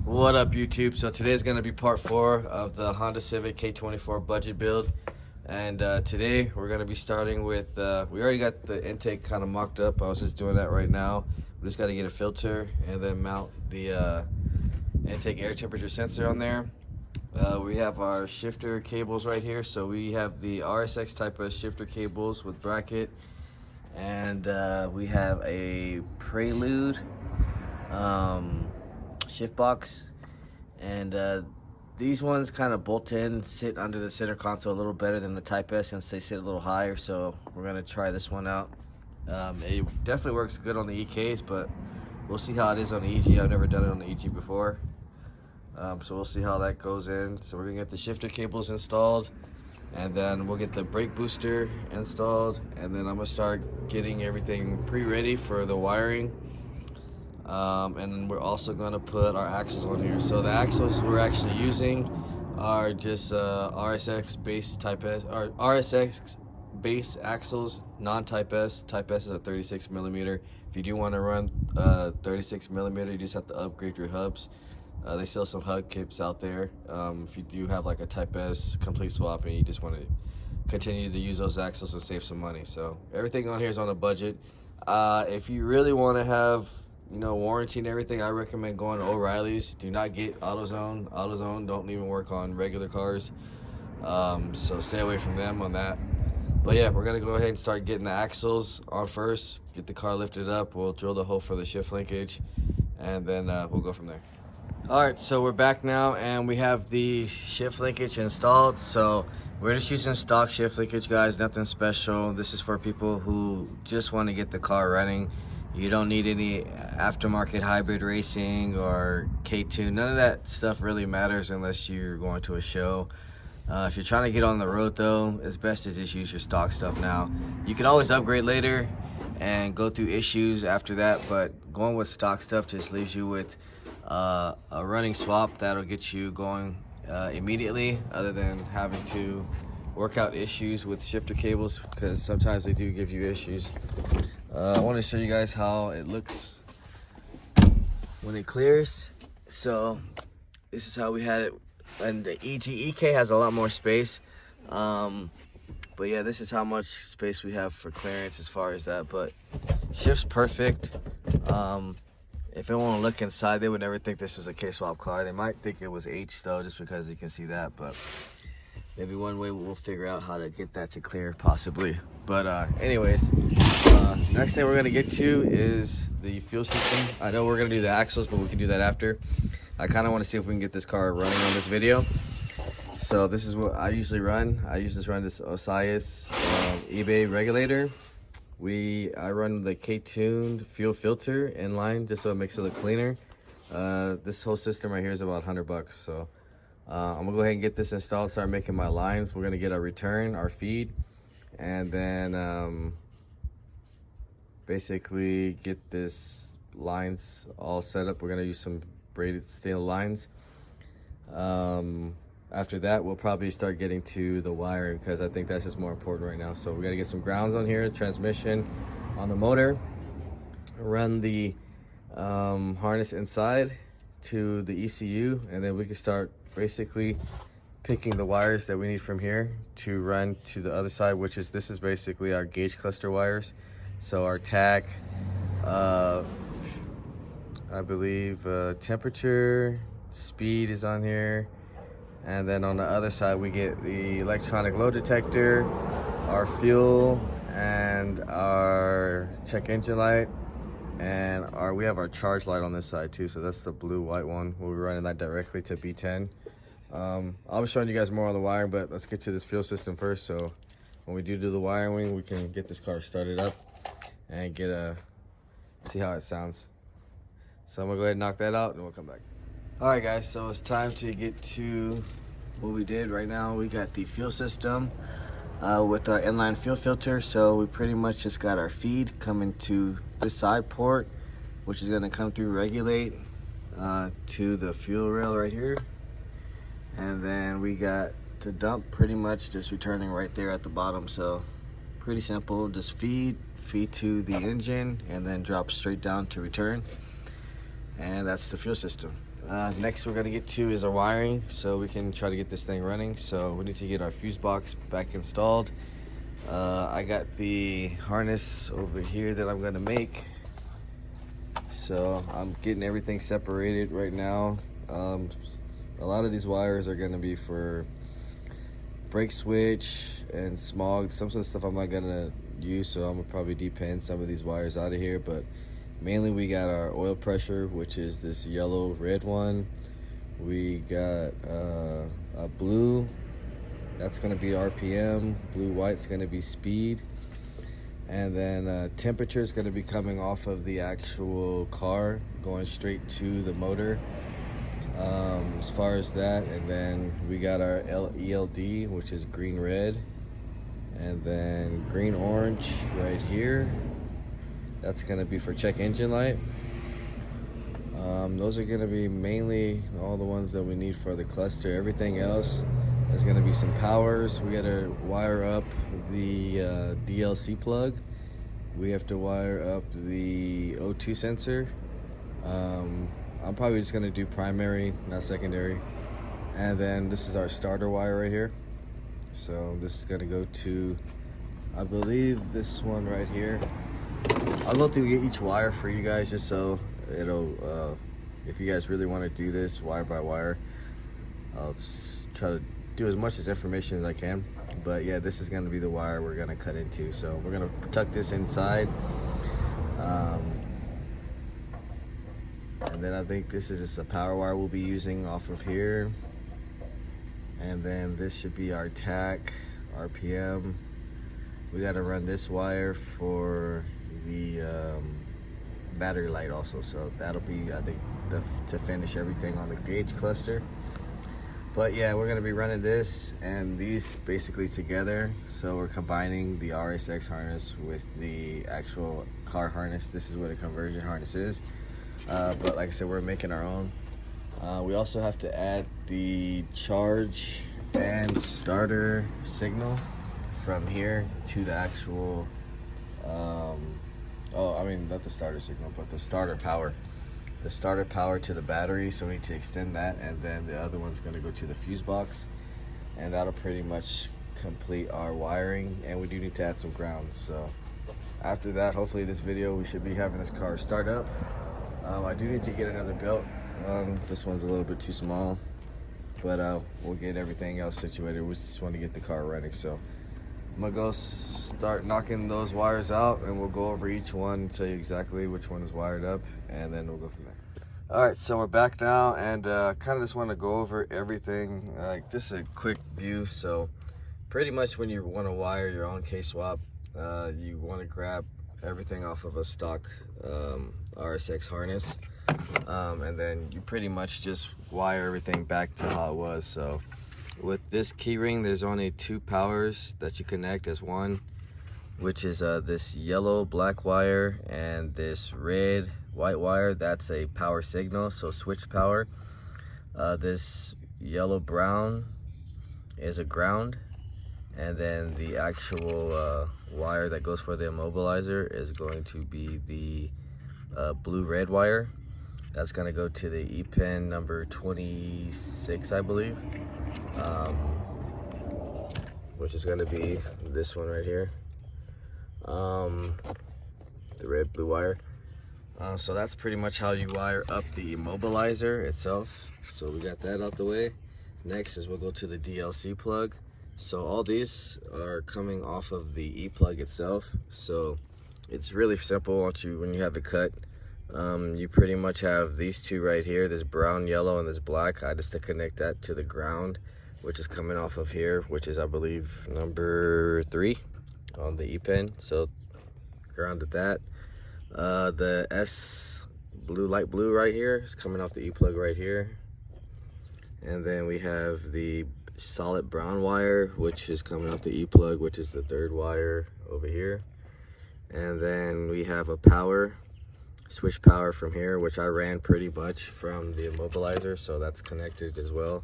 What up, YouTube? So today's going to be part 4 of the Honda Civic K24 budget build. And today we're going to be starting with, we already got the intake kind of mocked up. I was just doing that right now. We just got to get a filter and then mount the intake air temperature sensor on there. We have our shifter cables right here. So we have the RSX type of shifter cables with bracket. And we have a Prelude shift box, and these ones kind of bolt in, sit under the center console a little better than the Type S since they sit a little higher. So we're gonna try this one out. It definitely works good on the EKs, but we'll see how it is on the EG. I've never done it on the EG before, so we'll see how that goes in. So we're gonna get the shifter cables installed, and then we'll get the brake booster installed, and then I'm gonna start getting everything pre-ready for the wiring. And then we're also going to put our axles on here. So the axles we're actually using are just RSX base Type S, or RSX base axles, non-Type S. Type S is a 36 millimeter. If you do want to run 36 millimeter, you just have to upgrade your hubs. They sell some hub kits out there. If you do have like a Type S complete swap and you just want to continue to use those axles and save some money. So everything on here is on a budget. If you really want to have, you know, warranty and everything, I recommend going to O'Reilly's. Do not get AutoZone. AutoZone don't even work on regular cars, so stay away from them on that. But yeah, we're gonna go ahead and start getting the axles on first, get the car lifted up. We'll drill the hole for the shift linkage, and then we'll go from there. All right, so we're back now, and we have the shift linkage installed. So we're just using stock shift linkage, guys, nothing special. This is for people who just want to get the car running. You don't need any aftermarket hybrid racing or K2. None of that stuff really matters unless you're going to a show. If you're trying to get on the road, though, it's best to just use your stock stuff now. You can always upgrade later and go through issues after that, but going with stock stuff just leaves you with a running swap that'll get you going immediately, other than having to work out issues with shifter cables, because sometimes they do give you issues. I want to show you guys how it looks when it clears. So this is how we had it, and the EK has a lot more space, but yeah, this is how much space we have for clearance as far as that. But shift's perfect. If they want to look inside, they would never think this was a K-swap car. They might think it was H though, just because you can see that. But maybe one way we'll figure out how to get that to clear, possibly. But anyways, next thing we're gonna get to is the fuel system. I know we're gonna do the axles, but we can do that after. I kind of want to see if we can get this car running on this video. So this is what I usually run. I usually run this Osiris eBay regulator. I run the K-tuned fuel filter in line just so it makes it look cleaner. This whole system right here is about 100 bucks. So I'm gonna go ahead and get this installed, start making my lines. We're gonna get our return, our feed, and then basically get this lines all set up. We're gonna use some braided steel lines. After that, we'll probably start getting to the wiring, because I think that's just more important right now. So we gotta get some grounds on here, transmission on the motor, run the harness inside to the ECU, and then we can start basically picking the wires that we need from here to run to the other side, which is, this is basically our gauge cluster wires. So our tach, I believe temperature, speed is on here, and then on the other side we get the electronic load detector, our fuel, and our check engine light, and we have our charge light on this side too. So that's the blue white one. We'll be running that directly to B10. I'll be showing you guys more on the wiring, but let's get to this fuel system first. So when we do the wiring, we can get this car started up and see how it sounds. So I'm gonna go ahead and knock that out and we'll come back. All right, guys, so it's time to get to what we did. Right now we got the fuel system with our inline fuel filter. So we pretty much just got our feed coming to this side port, which is gonna come through regulate to the fuel rail right here. And then we got the dump pretty much just returning right there at the bottom. So pretty simple, just feed to the engine and then drop straight down to return. And that's the fuel system. Next we're gonna get to is our wiring, so we can try to get this thing running. So we need to get our fuse box back installed. I got the harness over here that I'm gonna make. So I'm getting everything separated right now. A lot of these wires are gonna be for brake switch and smog. Some of the stuff I'm not gonna use, so I'm gonna probably depend some of these wires out of here, but mainly we got our oil pressure, which is this yellow red one. We got a blue, that's gonna be RPM. Blue white's gonna be speed, and then temperature is gonna be coming off of the actual car going straight to the motor. As far as that, and then we got our ELD, which is green red, and then green orange right here. That's gonna be for check engine light. Those are gonna be mainly all the ones that we need for the cluster. Everything else is gonna be some powers. We gotta wire up the DLC plug. We have to wire up the O2 sensor. I'm probably just gonna do primary, not secondary. And then this is our starter wire right here. So this is gonna go to, I believe, this one right here. I'll go through each wire for you guys just so it'll, if you guys really want to do this wire by wire, I'll just try to do as much as information as I can. But yeah, this is gonna be the wire we're gonna cut into. So we're gonna tuck this inside. And then I think this is just a power wire we'll be using off of here. And then this should be our TAC, RPM. We got to run this wire for the battery light also. So that'll be, I think, to finish everything on the gauge cluster. But yeah, we're going to be running this and these basically together. So we're combining the RSX harness with the actual car harness. This is what a conversion harness is. But like I said, we're making our own. We also have to add the charge and starter signal from here to the actual, not the starter signal, but the starter power. The starter power to the battery, so we need to extend that, and then the other one's gonna go to the fuse box, and that'll pretty much complete our wiring, and we do need to add some grounds. So after that, hopefully this video, we should be having this car start up. I do need to get another belt. This one's a little bit too small, but we'll get everything else situated. We just want to get the car running. So I'm gonna go start knocking those wires out, and we'll go over each one and tell you exactly which one is wired up, and then we'll go from there. All right, so we're back now, and kind of just want to go over everything, just a quick view. So pretty much when you want to wire your own K-swap, you want to grab everything off of a stock RSX harness, and then you pretty much just wire everything back to how it was. So with this keyring, there's only two powers that you connect as one, which is this yellow black wire and this red white wire. That's a power signal, so switch power. This yellow brown is a ground, and then the actual wire that goes for the immobilizer is going to be the blue red wire. That's going to go to the E-pin number 26, I believe, which is going to be this one right here, the red blue wire. So that's pretty much how you wire up the immobilizer itself. So we got that out the way. Next is we'll go to the DLC plug. So all these are coming off of the E-plug itself. So it's really simple. When you have it cut, you pretty much have these two right here, this brown, yellow, and this black. I just to connect that to the ground, which is coming off of here, which is, I believe, number 3 on the E-pin. So grounded that. The S blue, light blue right here is coming off the E-plug right here. And then we have the solid brown wire, which is coming off the E-plug, which is the 3rd wire over here. And then we have a switch power from here, which I ran pretty much from the immobilizer, so that's connected as well.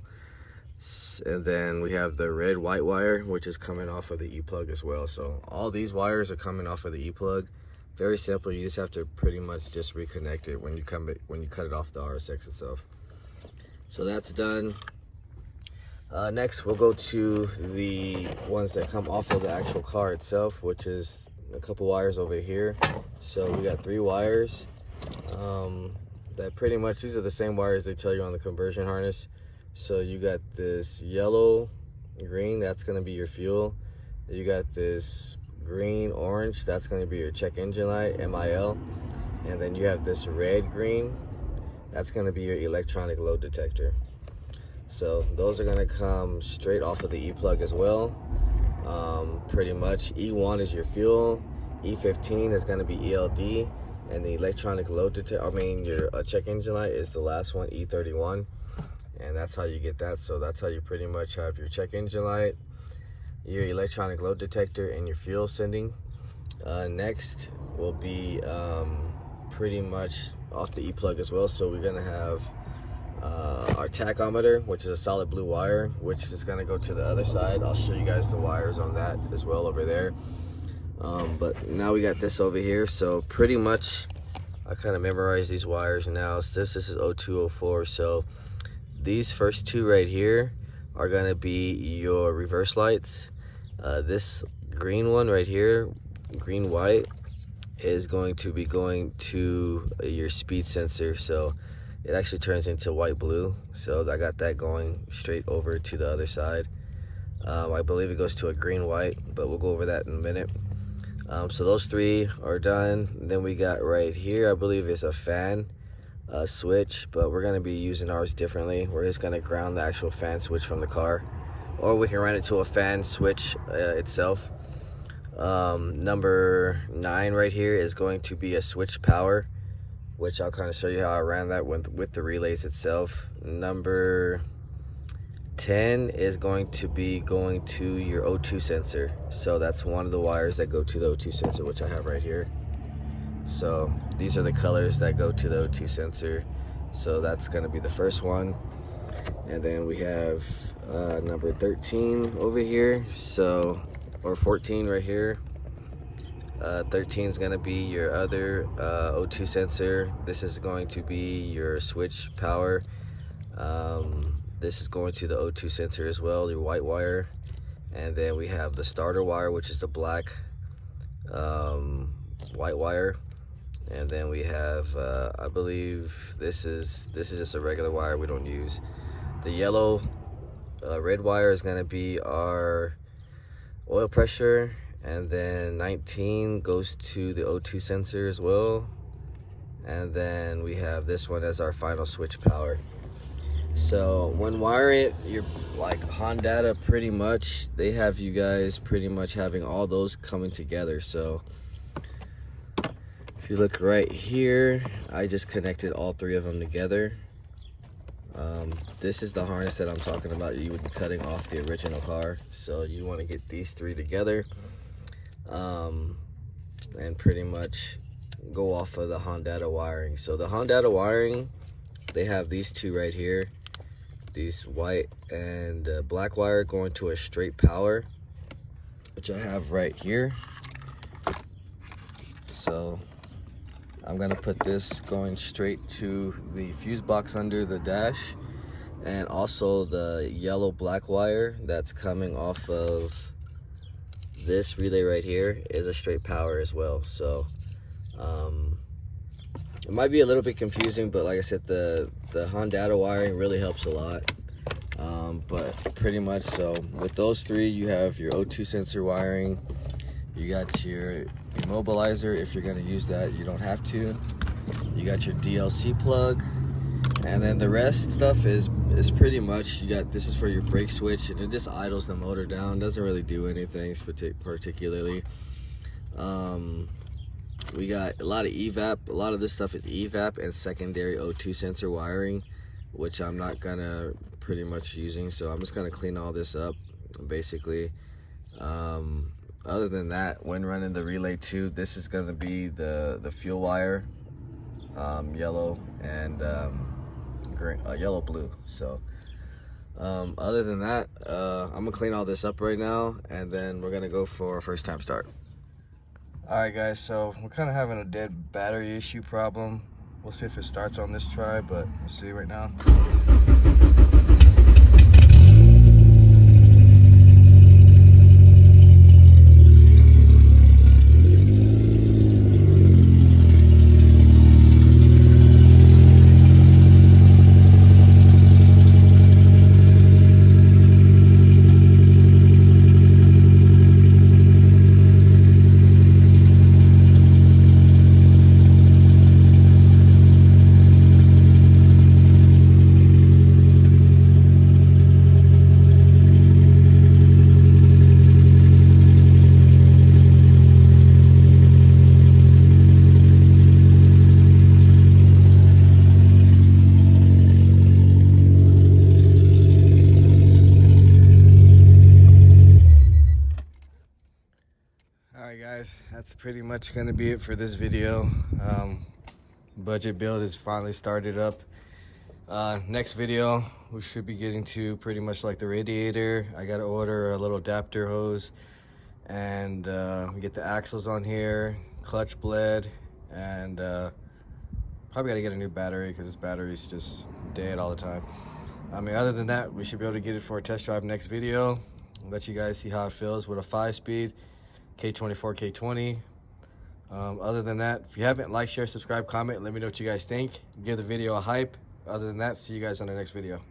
And then we have the red white wire, which is coming off of the E-plug as well. So all these wires are coming off of the E-plug. Very simple. You just have to pretty much just reconnect it when you cut it off the RSX itself. So that's done. Next, we'll go to the ones that come off of the actual car itself, which is a couple wires over here. So we got 3 wires. That pretty much, these are the same wires they tell you on the conversion harness. So you got this yellow, green, that's going to be your fuel. You got this green, orange, that's going to be your check engine light, MIL. And then you have this red, green, that's going to be your electronic load detector. So those are going to come straight off of the E-plug as well. Pretty much E1 is your fuel, E15 is going to be ELD, and the electronic load detector, your check engine light is the last one, E31. And that's how you get that. So that's how you pretty much have your check engine light, your electronic load detector, and your fuel sending. Next will be pretty much off the E-plug as well. So we're going to have our tachometer, which is a solid blue wire, which is going to go to the other side. I'll show you guys the wires on that as well over there. But now we got this over here. So pretty much I kind of memorized these wires now. So this is 0204. So these first 2 right here are going to be your reverse lights. This green one right here, green white, is going to be going to your speed sensor. So it actually turns into white blue. So I got that going straight over to the other side. I believe it goes to a green white, but we'll go over that in a minute. So those 3 are done. Then we got right here, I believe it's a fan switch, but we're going to be using ours differently. We're just going to ground the actual fan switch from the car, or we can run it to a fan switch itself. Number 9 right here is going to be a switch power, which I'll kind of show you how I ran that with the relays itself. Number 10 is going to be going to your O2 sensor. So that's one of the wires that go to the O2 sensor, which I have right here. So these are the colors that go to the O2 sensor. So that's going to be the first one. And then we have number 13 over here. So, or 14 right here. 13 is going to be your other O2 sensor. This is going to be your switch power. This is going to the O2 sensor as well, your white wire. And then we have the starter wire, which is the black white wire. And then we have, I believe this is just a regular wire we don't use. The yellow red wire is going to be our oil pressure. And then 19 goes to the O2 sensor as well. And then we have this one as our final switch power. So when wiring it, you're like Honda pretty much, they have you guys pretty much having all those coming together. So if you look right here, I just connected all 3 of them together. This is the harness that I'm talking about. You would be cutting off the original car. So you want to get these 3 together. And pretty much go off of the Honda wiring. So the Honda wiring, they have these 2 right here, these white and black wire going to a straight power, which I have right here. So I'm gonna put this going straight to the fuse box under the dash, and also the yellow black wire that's coming off of this relay right here is a straight power as well. So it might be a little bit confusing, but like I said, the Honda wiring really helps a lot. But pretty much, so with those 3, you have your O2 sensor wiring, you got your immobilizer. If you're going to use that, you don't have to. You got your DLC plug, and then the rest stuff is pretty much, you got, this is for your brake switch, and it just idles the motor down, doesn't really do anything particularly. We got a lot of evap. A lot of this stuff is evap and secondary O2 sensor wiring, which I'm not gonna pretty much using. So I'm just gonna clean all this up basically. Other than that, when running the relay 2, this is gonna be the fuel wire, yellow and green, yellow blue. So other than that, I'm gonna clean all this up right now, and then we're gonna go for a first time start. Alright guys, so we're kind of having a dead battery issue problem. We'll see if it starts on this try, but we'll see right now. Alright guys, that's pretty much gonna be it for this video. Budget build is finally started up. Next video we should be getting to pretty much like the radiator. I gotta order a little adapter hose, and we get the axles on here, clutch bled, and probably gotta get a new battery because this battery's just dead all the time. I mean, other than that, we should be able to get it for a test drive next video. I'll let you guys see how it feels with a 5-speed K24, K20. Other than that, if you haven't, like, share, subscribe, comment, let me know what you guys think. Give the video a hype. Other than that, see you guys on the next video.